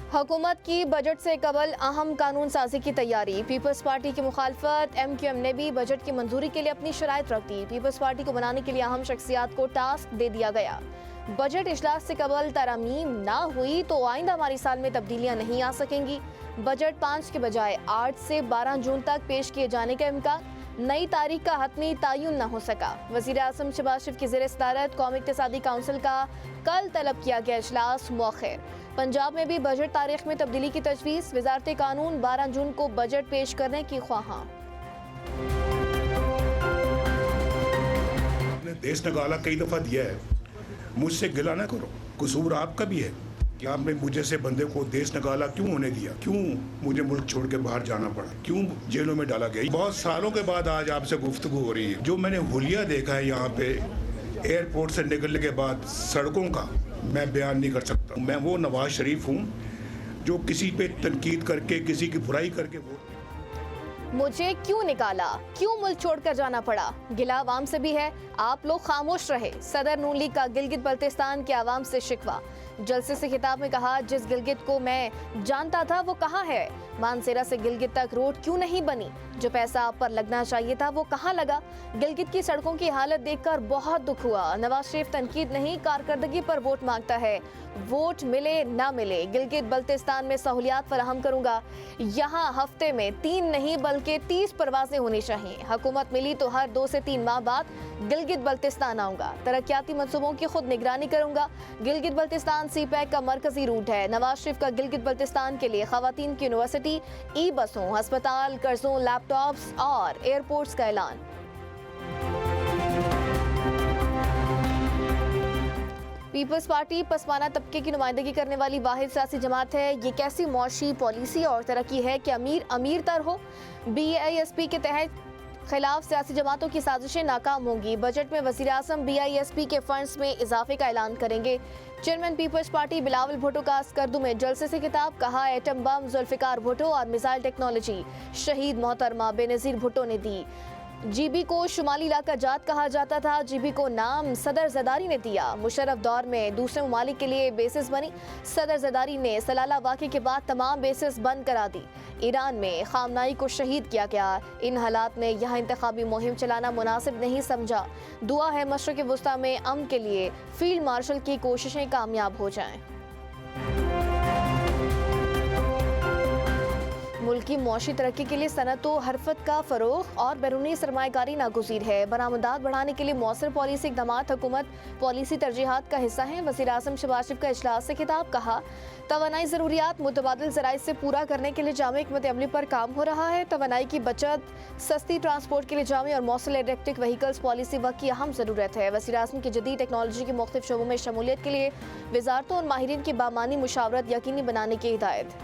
हुकूमत की बजट से कबल अहम कानून साजी की तैयारी। पीपल्स पार्टी की मुखालफत, MQM ने भी बजट की मंजूरी के लिए अपनी शराइत रख दी। पीपल्स पार्टी को बनाने के लिए अहम शख्सियात को टास्क दे दिया गया। बजट इजलास से कबल तरमीम ना हुई तो आइंदा माली साल में तब्दीलियां नहीं आ सकेंगी। बजट 5 के बजाय 8 से 12 जून तक पेश किए जाने का इम्कान। नई तारीख का हतमी तयन न हो सका। वज़ीर आज़म शहबाज शरीफ की ज़ेर सदारत कौमी इक़्तिसादी काउंसिल का कल तलब किया गया इजलास मौखिर। पंजाब में भी बजट तारीख में तब्दीली की तजवीज़। वज़ारत कानून 12 जून को बजट पेश करने की ख्वाहां। देश निकाला कई दफ़ा दिया है, मुझसे गिला ना करो, कसूर आपका भी है कि आपने मुझे से बंदे को देश निकाला क्यों होने दिया, क्यों मुझे मुल्क छोड़ के बाहर जाना पड़ा, क्यों जेलों में डाला गया। बहुत सालों के बाद आज आपसे गुफ्तगू हो रही है। जो मैंने हुलिया देखा है यहाँ पे एयरपोर्ट से निकलने के बाद सड़कों का, मैं बयान नहीं कर सकता। मैं वो नवाज शरीफ हूँ जो किसी पे तनकीद करके, किसी की बुराई करके वोट। मुझे क्यों निकाला, क्यों मुल्क छोड़कर जाना पड़ा, गिला आवाम से भी है, आप लोग खामोश रहे। सदर नून लीग का गिलगित बल्तिस्तान के आवाम से शिकवा। जलसे से खिताब में कहा, जिस गिलगित को मैं जानता था वो कहाँ है। मानसेरा से गिलगित तक रोड क्यों नहीं बनी, जो पैसा आप पर लगना चाहिए था वो कहाँ लगा। गिलगित की सड़कों की हालत देखकर बहुत दुख हुआ। नवाज शरीफ तनकीद नहीं, कारकर्दगी पर वोट मांगता है। वोट मिले ना मिले, गिलगित बल्तिस्तान में सहूलियात फराहम करूंगा। यहाँ हफ्ते में 3 नहीं बल्कि 30 परवाजें होनी चाहिए। हुकूमत मिली तो हर 2 से 3 माह बाद गिलगित बल्तिस्तान आऊंगा। तरक्याती मंसूबों की खुद निगरानी करूंगा। गिलगित बल्तिस्तान CPEC का मरकजी रूट है। नवाज शरीफ का गिलगित बल्तिस्तान के लिए खवातीन की यूनिवर्सिटी, ई-बसों, अस्पताल, कर्जों, लैपटॉप्स और एयरपोर्ट्स का ऐलान। पीपल्स पार्टी पसमाना तबके की नुमाइंदगी करने वाली वाहिद सियासी जमात है। ये कैसी मुआशी पॉलिसी और तरक्की है कि अमीर अमीर तर हो। BISP के तहत खिलाफ सियासी जमातों की साजिशें नाकाम होंगी। बजट में वज़ीर आज़म BISP के फंड्स में इजाफे का ऐलान करेंगे। Chairman peoples party Bilawal Bhutto का स्कर्दू में जलसे से खिताब, कहा एटम बम जुल्फ़िकार भुट्टो और मिसाइल टेक्नोलॉजी शहीद मोहतरमा बेनज़ीर भुट्टो ने दी। GB को शुमाली इलाका जात कहा जाता था, GB को नाम सदर ज़रदारी ने दिया। मुशर्रफ दौर में दूसरे ममालिक के लिए बेसिस बनी। सदर ज़रदारी ने सलाला वाक़े के बाद तमाम बेसिस बंद करा दी। ईरान में खामनाई को शहीद किया गया। इन हालात में यहाँ इंतखाबी मुहिम चलाना मुनासिब नहीं समझा। दुआ है मशरिक़ वुस्ता में अमन के लिए फील्ड मार्शल की कोशिशें कामयाब हो जाएं। मुल्क की मौशी तरक्की के लिए सनत व हरफत का फ़रोग़ और बैरूनी सरमायाकारी नागुज़ीर है। बरामदात बढ़ाने के लिए मौसर पॉलिसी इक़दाम हुकूमत पॉलिसी तरजीहात का हिस्सा हैं। वज़ीर आज़म शहबाज शरीफ का इजलास से खिताब, कहा तवानाई ज़रूरियात मुतबादिल ज़राए से पूरा करने के लिए जामे हिकमत अमली पर काम हो रहा है। तवानाई की बचत, सस्ती ट्रांसपोर्ट के लिए जामे और मौसल इलेक्ट्रिक व्हीकल्स पॉलिसी वक्त की अहम ज़रूरत है। वज़ीर आज़म की जदीद टेक्नोलॉजी के मुख्तलिफ शोबों में शमूलियत के लिए वज़ारतों और माहिरीन की बामानी मुशावरत यकीनी बनाने की हिदायत।